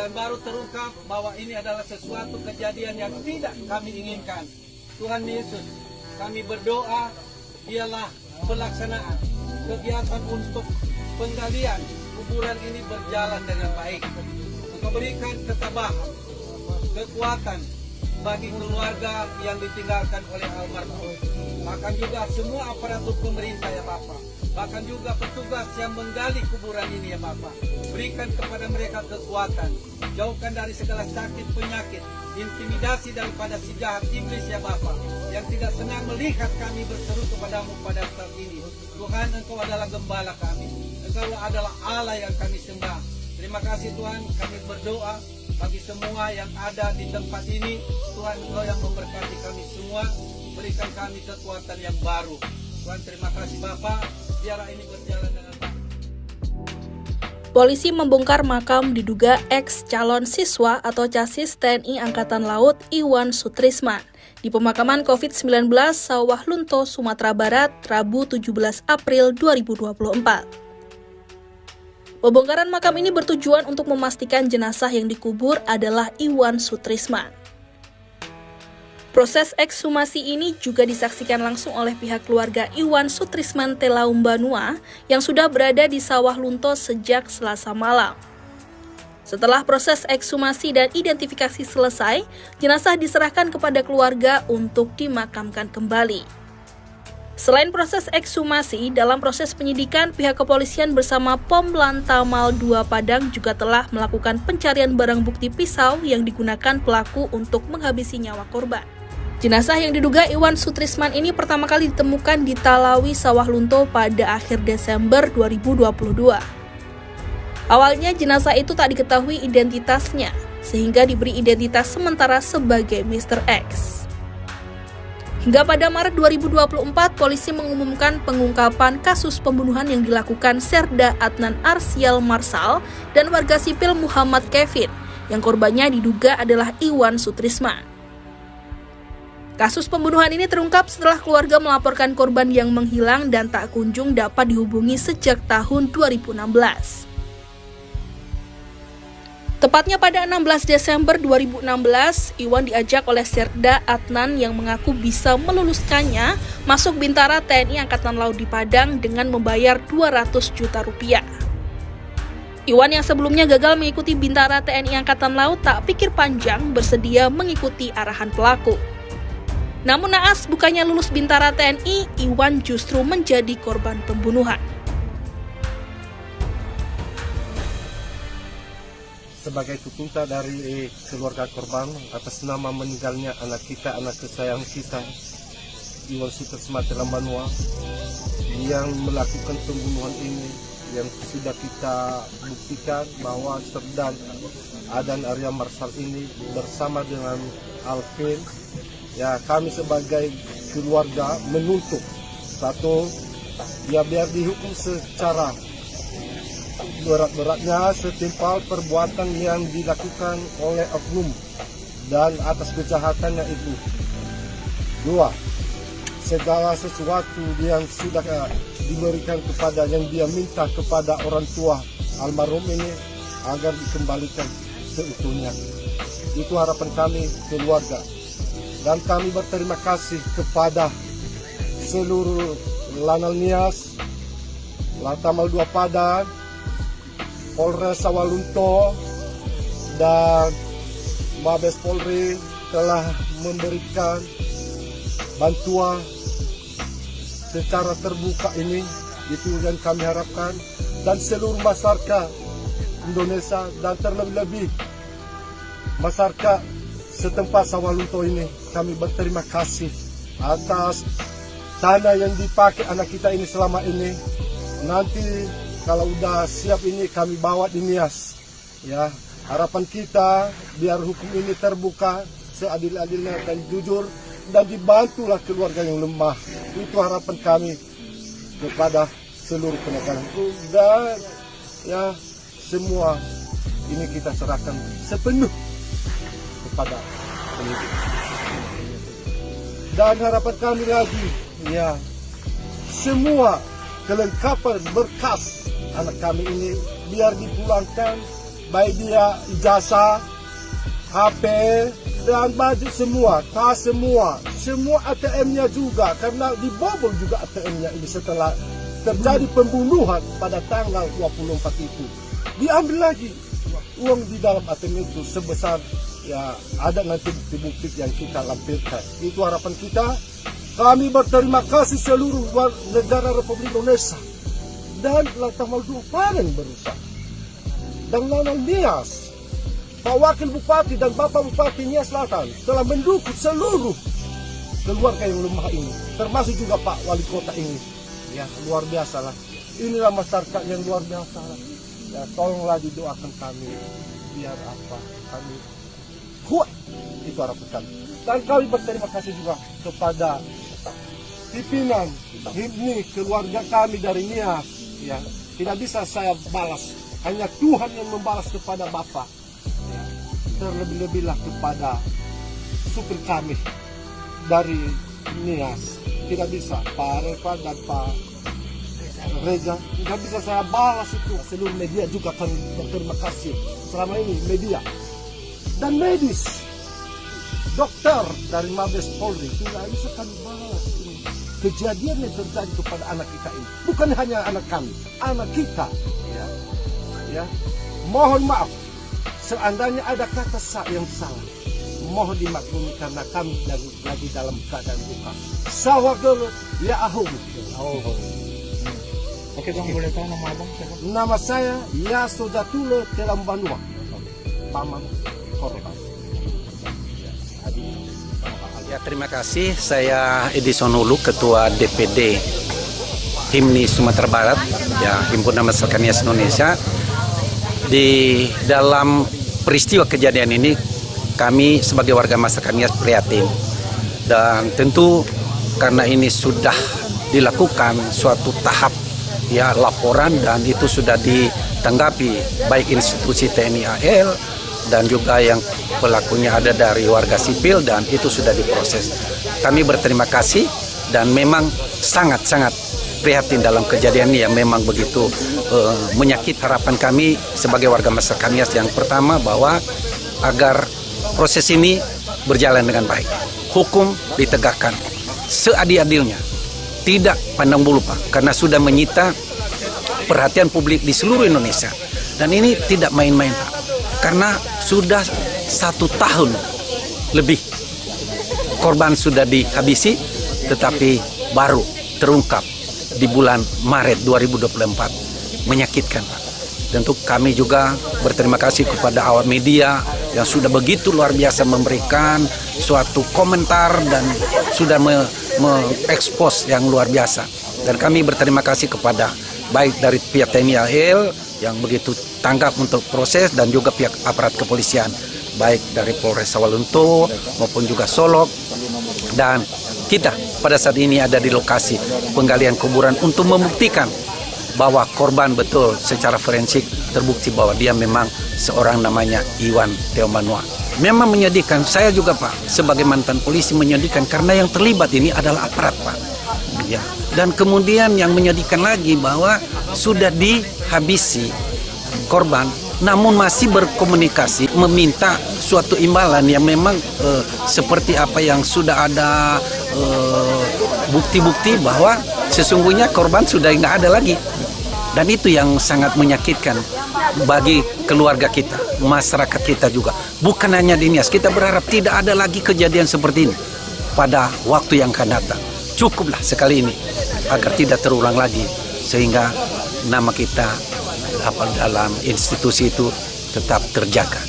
dan baru terungkap bahwa ini adalah sesuatu kejadian yang tidak kami inginkan. Tuhan Yesus, kami berdoa, dialah pelaksanaan kegiatan untuk penggalian kuburan ini berjalan dengan baik. Engkau berikan ketabahan, kekuatan bagi keluarga yang ditinggalkan oleh almarhum. Bahkan juga semua aparatur pemerintah ya Bapa. Bahkan juga petugas yang menggali kuburan ini ya Bapa. Berikan kepada mereka kekuatan. Jauhkan dari segala sakit penyakit, intimidasi daripada si jahat iblis ya Bapa, yang tidak senang melihat kami berseru kepadamu pada saat ini. Tuhan, Engkau adalah gembala kami. Engkau adalah Allah yang kami sembah. Terima kasih Tuhan, kami berdoa bagi semua yang ada di tempat ini. Tuhan, Engkau yang memberkati kami semua. Berikan kami kekuatan yang baru. Tuhan, terima kasih Bapa. Biarlah ini berjalan dengan baik. Polisi membongkar makam diduga ex calon siswa atau casis TNI Angkatan Laut Iwan Sutrisman di pemakaman COVID-19 Sawah Lunto, Sumatera Barat, Rabu 17 April 2024. Pembongkaran makam ini bertujuan untuk memastikan jenazah yang dikubur adalah Iwan Sutrisman. Proses ekshumasi ini juga disaksikan langsung oleh pihak keluarga Iwan Sutrisman Telaumbanua yang sudah berada di Sawah Lunto sejak Selasa malam. Setelah proses ekshumasi dan identifikasi selesai, jenazah diserahkan kepada keluarga untuk dimakamkan kembali. Selain proses ekshumasi, dalam proses penyidikan, pihak kepolisian bersama Pom Lantamal 2 Padang juga telah melakukan pencarian barang bukti pisau yang digunakan pelaku untuk menghabisi nyawa korban. Jenazah yang diduga Iwan Sutrisman ini pertama kali ditemukan di Talawi Sawah Lunto pada akhir Desember 2022. Awalnya jenazah itu tak diketahui identitasnya, sehingga diberi identitas sementara sebagai Mr. X. Hingga pada Maret 2024, polisi mengumumkan pengungkapan kasus pembunuhan yang dilakukan Serda Adnan Arsial Marsal dan warga sipil Muhammad Kevin, yang korbannya diduga adalah Iwan Sutrisman. Kasus pembunuhan ini terungkap setelah keluarga melaporkan korban yang menghilang dan tak kunjung dapat dihubungi sejak tahun 2016. Tepatnya pada 16 Desember 2016, Iwan diajak oleh Serda Adnan yang mengaku bisa meluluskannya masuk Bintara TNI Angkatan Laut di Padang dengan membayar 200 juta rupiah. Iwan yang sebelumnya gagal mengikuti Bintara TNI Angkatan Laut tak pikir panjang bersedia mengikuti arahan pelaku. Namun naas bukannya lulus Bintara TNI, Iwan justru menjadi korban pembunuhan. Sebagai pecinta dari keluarga korban atas nama meninggalnya anak kita, anak kesayangan kita, Iwan Sutrisman Telaumbanua, yang melakukan pembunuhan ini, yang sudah kita buktikan bahwa Serda Adnan Arya Marsal ini bersama dengan Alvin. Ya, kami sebagai keluarga menuntut satu, ya biar dihukum secara berat-beratnya setimpal perbuatan yang dilakukan oleh oknum dan atas kejahatannya itu. Dua, segala sesuatu yang sudah diberikan kepada, yang dia minta kepada orang tua almarhum ini agar dikembalikan seutuhnya. Itu harapan kami keluarga. Dan kami berterima kasih kepada seluruh Lanal Nias, Lantamal 2 Padang, Polres Sawah Lunto, dan Mabes Polri telah memberikan bantuan secara terbuka ini. Itu yang kami harapkan. Dan seluruh masyarakat Indonesia dan terlebih-lebih masyarakat setempat Sawah Lunto ini, kami berterima kasih atas tanah yang dipakai anak kita ini selama ini. Nanti kalau udah siap ini kami bawa di Nias. Ya, harapan kita biar hukum ini terbuka seadil-adilnya dan jujur, dan dibantulah keluarga yang lemah. Itu harapan kami kepada seluruh penegak hukum, dan ya semua ini kita serahkan sepenuh kepada penyidik. Dan harapan kami lagi, ya semua kelengkapan berkas anak kami ini biar dipulangkan baik dia ijazah, HP, dan baju semua, tas semua ATM-nya juga, karena dibobol juga ATM-nya ini setelah terjadi pembunuhan pada tanggal 24 itu. Diambil lagi uang di dalam ATM itu sebesar, ya ada nanti bukti-bukti yang kita lampirkan. Itu harapan kita. Kami berterima kasih seluruh negara Republik Indonesia dan Tamal Dupanen berusaha. Dan Nanang Nias, Pak Wakil Bupati dan Bapak Bupati Nias Selatan telah mendukung seluruh keluarga yang lemah ini, termasuk juga Pak Wali Kota ini. Ya, luar biasa lah. Inilah masyarakat yang luar biasa lah. Ya, tolonglah didoakan kami biar apa kami kuat, itu harapan kami. Dan kami berterima kasih juga kepada pimpinan HIMNI, keluarga kami dari Nias. Ya, tidak bisa saya balas, hanya Tuhan yang membalas kepada Bapak. Ya, terlebih-lebihlah kepada supir kami dari Nias. Tidak bisa Pak Reva dan Pak Reza, tidak bisa saya balas itu. Seluruh media juga kami berterima kasih selama ini, media dan medis, dokter dari Mabes Polri, tidak bisa kami balas ini. Kejadian yang terjadi kepada anak kita ini, bukan hanya anak kami, anak kita. Ya, mohon maaf seandainya ada kata yang salah, mohon dimaklumi karena kami lagi dalam keadaan duka. Sawagel ya ahum. Oke bang, boleh tahu nama abang siapa? Nama saya Yaso Jatulo Telambanua, paman korban. Ya, terima kasih. Saya Edison Hulu, Ketua DPD HIMNI Sumatera Barat, ya, Himpunan Masyarakat Nias Indonesia. Di dalam peristiwa kejadian ini, kami sebagai warga masyarakat Nias prihatin. Dan tentu karena ini sudah dilakukan suatu tahap, ya, laporan, dan itu sudah ditanggapi baik institusi TNI AL dan juga yang pelakunya ada dari warga sipil, dan itu sudah diproses. Kami berterima kasih dan memang sangat-sangat prihatin dalam kejadian ini yang memang begitu menyakit. Harapan kami sebagai warga masyarakat Nias yang pertama bahwa agar proses ini berjalan dengan baik, hukum ditegakkan seadil-adilnya, tidak pandang bulu Pak, karena sudah menyita perhatian publik di seluruh Indonesia. Dan ini tidak main-main Pak, karena sudah 1 tahun lebih korban sudah dihabisi, tetapi baru terungkap di bulan Maret 2024. Menyakitkan Pak. Tentu kami juga berterima kasih kepada awak media yang sudah begitu luar biasa memberikan suatu komentar dan sudah mengekspos yang luar biasa. Dan kami berterima kasih kepada baik dari pihak TNI AL yang begitu tanggap untuk proses, dan juga pihak aparat kepolisian baik dari Polres Sawalunto maupun juga Solok. Dan kita pada saat ini ada di lokasi penggalian kuburan untuk membuktikan bahwa korban betul secara forensik terbukti bahwa dia memang seorang namanya Iwan Teomanua. Memang menyedihkan, saya juga Pak sebagai mantan polisi menyedihkan karena yang terlibat ini adalah aparat Pak. Ya. Dan kemudian yang menyedihkan lagi bahwa sudah dihabisi korban, namun masih berkomunikasi meminta suatu imbalan yang memang seperti apa yang sudah ada bukti-bukti bahwa sesungguhnya korban sudah nggak ada lagi. Dan itu yang sangat menyakitkan bagi keluarga kita, masyarakat kita juga. Bukan hanya di Nias, kita berharap tidak ada lagi kejadian seperti ini pada waktu yang akan datang. Cukuplah sekali ini agar tidak terulang lagi, sehingga nama kita dalam institusi itu tetap terjaga.